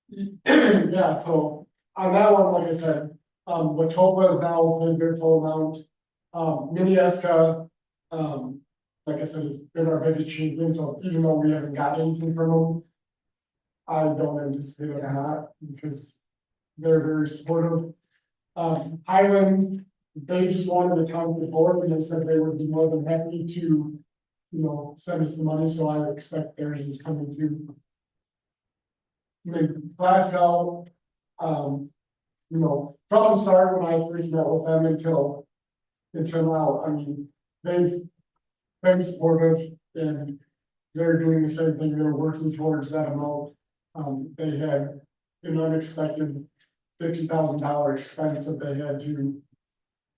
Yeah, so on that one, like I said, Watopa is now paid their full amount. Minneska, like I said, has been our biggest achievement, so even though we haven't got anything from them, I don't anticipate us not, because they're very supportive. Highland, they just wanted to come to the board, and they said they would be more than happy to, send us the money, so I expect theirs is coming too. Glasgow, from the start, when I first met with them until now, I mean, they've been supportive and they're doing the same thing, they're working towards that amount. They had an unexpected $50,000 expense that they had to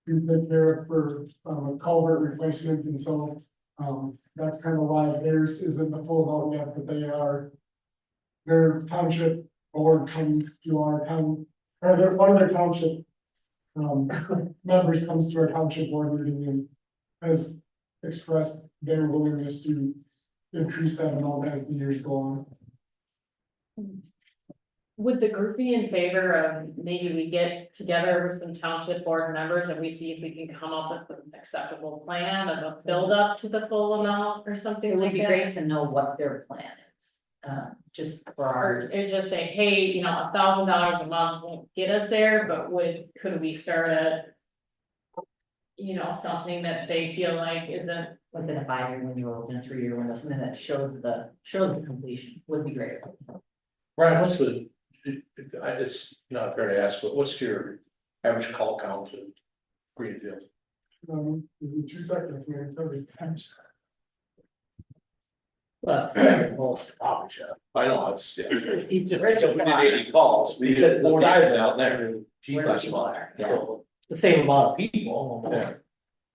take care of for, culvert replacement, and so, that's kind of why theirs isn't the full amount yet, but they are. Their township board comes to our town, or one of their township members comes to our township board meeting and has expressed their willingness to increase that amount as the years go on. Would the group be in favor of maybe we get together with some township board members and we see if we can come up with an acceptable plan of a build up to the full amount or something It would like be that? great to know what their plan is, just for our. Or just say, hey, you know, $1,000 a month won't get us there, but could we start at, you know, something that they feel like isn't. Within a 5-year window, within a 3-year window, something that shows the completion would be great. Brian, what's the, it's not fair to ask, but what's your average call count in Greenfield? Give me 2 seconds, man. Well, it's second most Wabasha. I know, it's, yeah. It's We did 80 calls, we did the size down there, gee, last month, so, The same amount of people. yeah.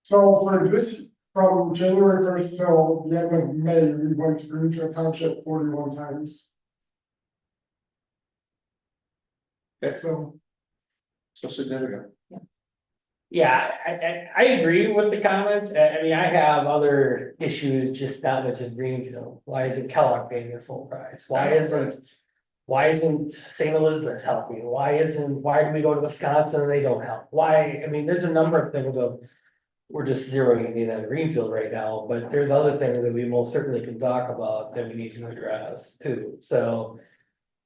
So for this, from January 1st till the end of May, we went to Greenfield Township 41 times. Okay. So, So significant. Yeah, I agree with the comments. I mean, I have other issues, just not much as Greenfield. Why isn't Kellogg paying their full price? Why isn't St. Elizabeth's helping? Why do we go to Wisconsin and they don't help? Why, I mean, there's a number of things of. We're just zeroing in on Greenfield right now, but there's other things that we most certainly can talk about that we need to address too, so.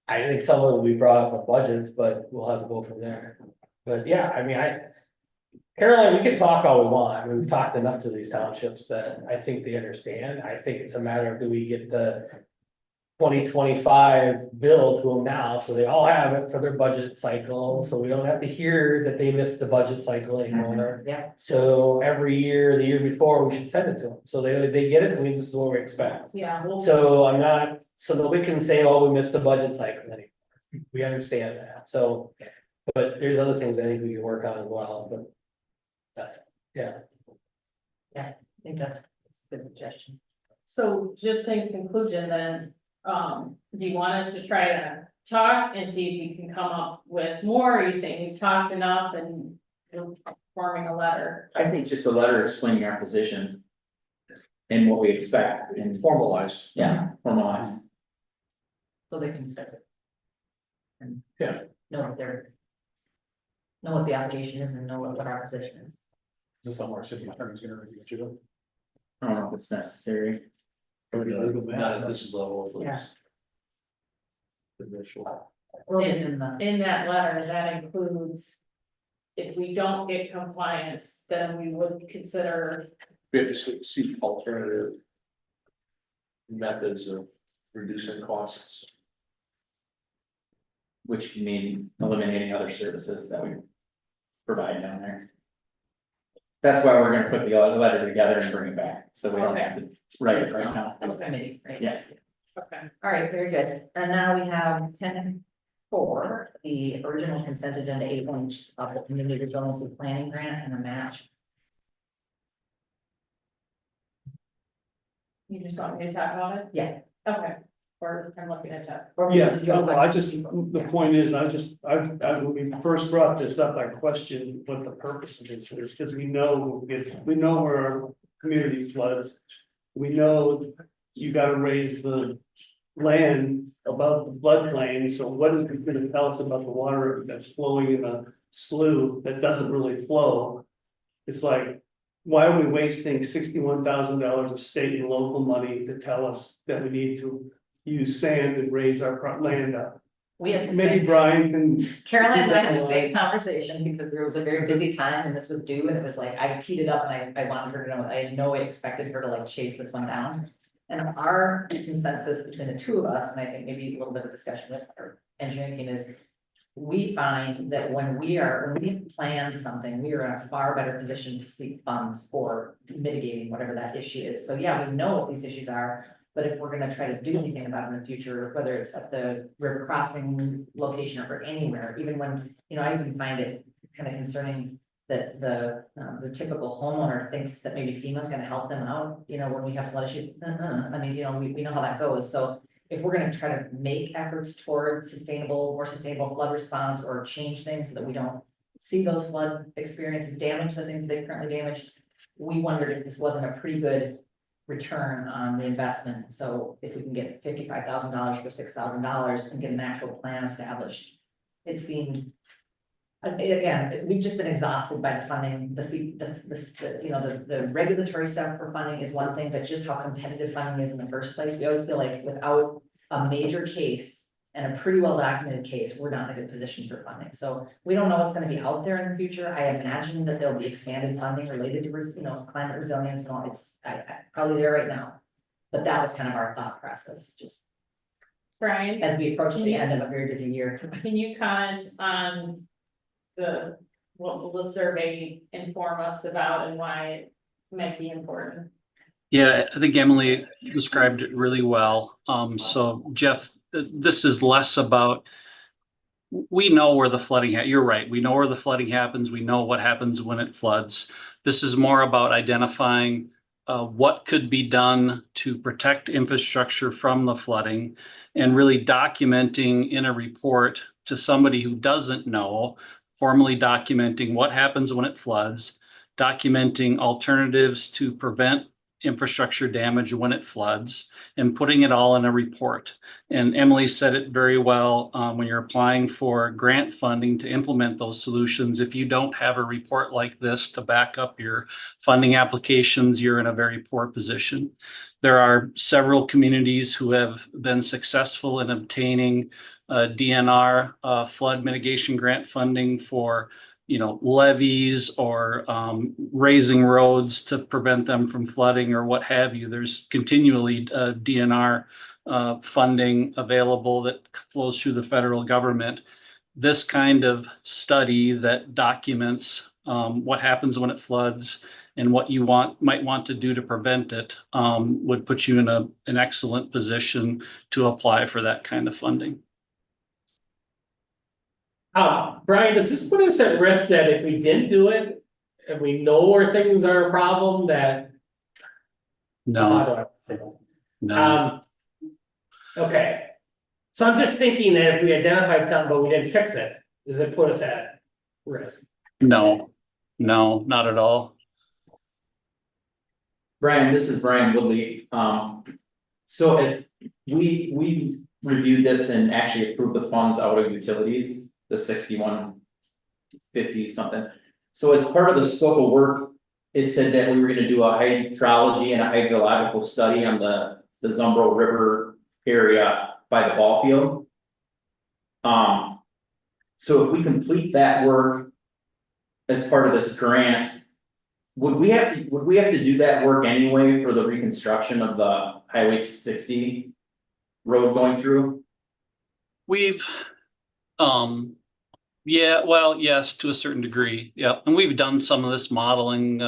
I think some of it will be brought up in budgets, but we'll have to go from there. But yeah, I mean, Caroline, we can talk all we want. I mean, we've talked enough to these townships that I think they understand. I think it's a matter of, do we get the 2025 bill to them now, so they all have it for their budget cycle, so we don't have to hear that they missed the budget cycle anymore. Yeah. So every year, the year before, we should send it to them, so they get it, and this is what we expect. Yeah, well. So nobody can say, oh, we missed the budget cycle anymore. We understand that, so, but there's other things I think we can work on as well, but. Yeah, I think that's a good suggestion. So just in conclusion, then, do you want us to try to talk and see if we can come up with more? Or are you saying we've talked enough and forming a letter? I think just a letter explaining our position. And what we expect and Formalized. yeah, formalize. So they can discuss it. And Yeah. know what the application is and know what our position is. Is this somewhere city attorney's gonna review it too? I don't know if it's necessary. Not at this level, at Yeah. least. Initial. In the, In that letter, that includes. If we don't get compliance, then we would consider, We have to seek alternative methods of reducing costs. Which can mean eliminating other services that we provide down there. That's why we're gonna put the letter together and bring it back, so we don't have to write it right now. that's committee, right? Yeah. okay, All right, very good. And now we have 10-4, the original consent agenda 8-1 of the community resiliency planning grant and a match. you just want me to talk about it? Yeah. Okay, or I'm looking at that. Or Yeah, did you have well, the point is, when we first brought this up, I questioned what the purpose of this is, because we know where our community floods. We know you gotta raise the land above the floodplain, so what is it gonna tell us about the water that's flowing in a slough that doesn't really flow? It's like, why are we wasting $61,000 of state and local money to tell us that we need to use sand and raise our land up? We had the Maybe same, Brian can, Caroline and I had the same conversation because there was a very busy time and this was due and it was like, I teed it up and I wanted her to know, I had no way expected her to like chase this one down. And our consensus between the two of us, and I think maybe a little bit of discussion with our engineering team is. We find that when we've planned something, we are in a far better position to seek funds for mitigating whatever that issue is. So yeah, we know what these issues are. But if we're gonna try to do anything about it in the future, whether it's at the river crossing location or anywhere, even when, you know, I even find it kind of concerning that the typical homeowner thinks that maybe FEMA's gonna help them out, you know, when we have flood issues. I mean, you know, we know how that goes, so if we're gonna try to make efforts toward more sustainable flood response or change things so that we don't see those flood experiences damage the things that they've currently damaged, we wondered if this wasn't a pretty good return on the investment. So if we can get $55,000 for $6,000 and get an actual plan established, it seemed. Again, we've just been exhausted by the funding, you know, the regulatory stuff for funding is one thing, but just how competitive funding is in the first place. We always feel like without a major case and a pretty well documented case, we're not in a good position for funding. So we don't know what's gonna be out there in the future. I imagine that there'll be expanded funding related to, you know, climate resilience and all. It's probably there right now. But that was kind of our thought process, just Brian, as we approach the end of a very busy year. can you comment on what will the survey inform us about and why it might be important? Yeah, I think Emily described it really well. So Jeff, this is less about, we know where the flooding, you're right, we know where the flooding happens, we know what happens when it floods. This is more about identifying what could be done to protect infrastructure from the flooding and really documenting in a report to somebody who doesn't know, formally documenting what happens when it floods, documenting alternatives to prevent infrastructure damage when it floods, and putting it all in a report. And Emily said it very well, when you're applying for grant funding to implement those solutions, if you don't have a report like this to back up your funding applications, you're in a very poor position. There are several communities who have been successful in obtaining DNR flood mitigation grant funding for, you know, levees or raising roads to prevent them from flooding or what have you. There's continually DNR funding available that flows through the federal government. This kind of study that documents what happens when it floods and what you might want to do to prevent it would put you in an excellent position to apply for that kind of funding. Brian, does this put us at risk that if we didn't do it, and we know where things are a problem, that? No, no. Okay. So I'm just thinking that if we identified something, but we didn't fix it, does it put us at risk? No, not at all. Brian, this is Brian Woodley. So as we reviewed this and actually approved the funds out of utilities, the 6150 something. So as part of the scope of work, it said that we were gonna do a hydrology and a hydrological study on the Zumbro River area by the ball field. So if we complete that work as part of this grant, would we have to do that work anyway for the reconstruction of the Highway 60 road going through? We've, yeah, well, yes, to a certain degree, yeah, and we've done some of this modeling,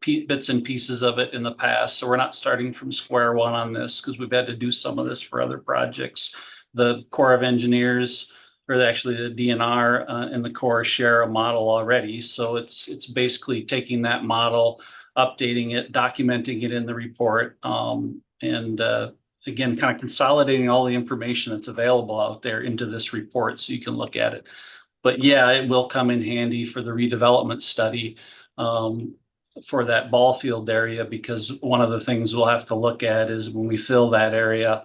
bits and pieces of it in the past, so we're not starting from square one on this, because we've had to do some of this for other projects. The Corps of Engineers, or actually the DNR and the Corps share a model already, so it's basically taking that model, updating it, documenting it in the report, and again, kind of consolidating all the information that's available out there into this report so you can look at it. But yeah, it will come in handy for the redevelopment study for that ball field area, because one of the things we'll have to look at is when we fill that area,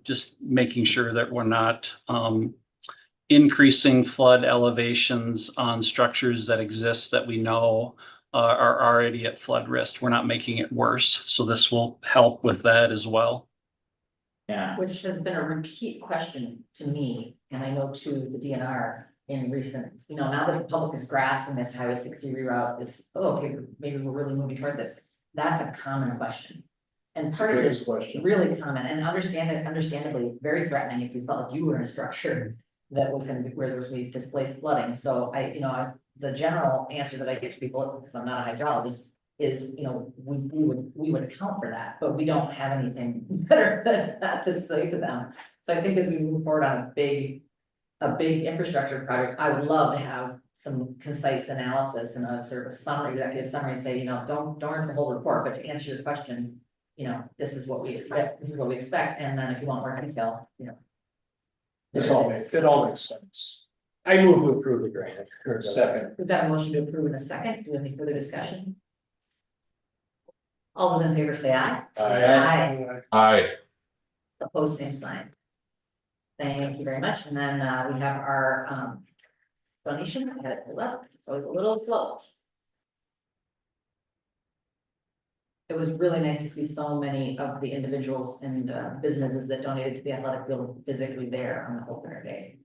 just making sure that we're not increasing flood elevations on structures that exist that we know are already at flood risk. We're not making it worse. So this will help with that as well. Yeah. Which has been a repeat question to me, and I know to the DNR in recent, you know, now that the public is grasping this Highway 60 reroute is, oh, okay, maybe we're really moving toward this. That's a common question. And part of it is really common and understandably very threatening if you felt like you were in a structure that was gonna be where there was gonna be displaced flooding. So the general answer that I give to people, because I'm not a hydrologist, is, we would account for that, but we don't have anything better than that to say to them. So I think as we move forward on a big infrastructure project, I would love to have some concise analysis and a sort of a summary, executive summary, and say, don't read the whole report, but to answer your question, this is what we expect, and then if you want more detail, It all makes sense. I move to approve the grant. Second. We've got a motion to approve in a second. Do we have any further discussion? All those in favor say aye. Aye. Aye. Opposed, same sign. Thank you very much. And then we have our donation. I had it pulled up. It's always a little slow. It was really nice to see so many of the individuals and businesses that donated to the athletic field physically there on the opener day.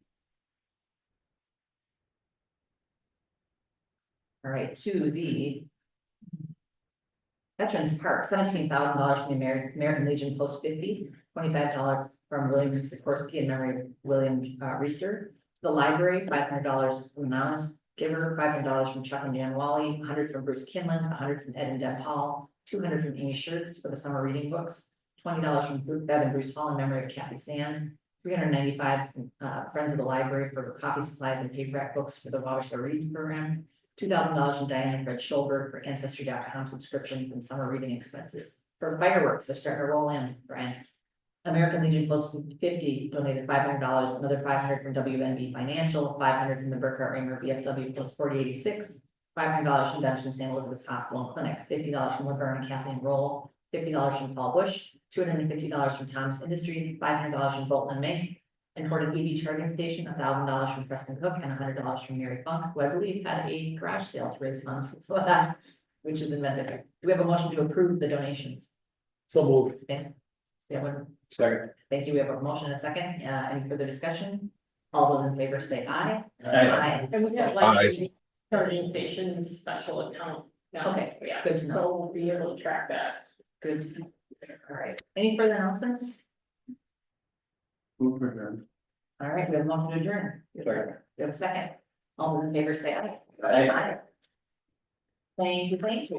All right, to the Veterans Park, $17,000 from the American Legion Post 50, $25 from William Sikorsky in memory of William Reister. The library, $500 from Anonymous Giver, $500 from Chuck and Jan Wally, $100 from Bruce Kinlan, $100 from Ed and Deb Hall, $200 from Amy Shirts for the summer reading books, $20 from Bev and Bruce Hall in memory of Kathy Sand, $395 from Friends of the Library for coffee supplies and paperback books for the Wabasha Reads program, $2,000 from Diane and Fred Schulberg for Ancestry.com subscriptions and summer reading expenses. For fireworks, they're starting to roll in, Brian. American Legion Post 50 donated $500, another $500 from WNB Financial, $500 from the Burkhart Ranger VFW Post 4086, $500 from Dempsey St. Elizabeth's Hospital and Clinic, $50 from Laverne and Kathleen Roll, $50 from Paul Bush, $250 from Thomas Industries, $500 from Bolton and Mink, imported EV charging station, $1,000 from Preston Cook, and $100 from Mary Funk, who I believe had a garage sale to raise funds for some of that, which is inventive. Do we have a motion to approve the donations? So moved. Yeah, one. Second. Thank you. We have a motion and a second. Any further discussion? All those in favor say aye. Aye. And we have Aye. like charging stations special account. now. Okay, Yeah, good to know. so we'll be able to track that. Good. to know. All right. Any further announcements? Move for adjourned. All right, we have a motion to adjourn. We have a second. All those in favor say aye. Aye. Thank you.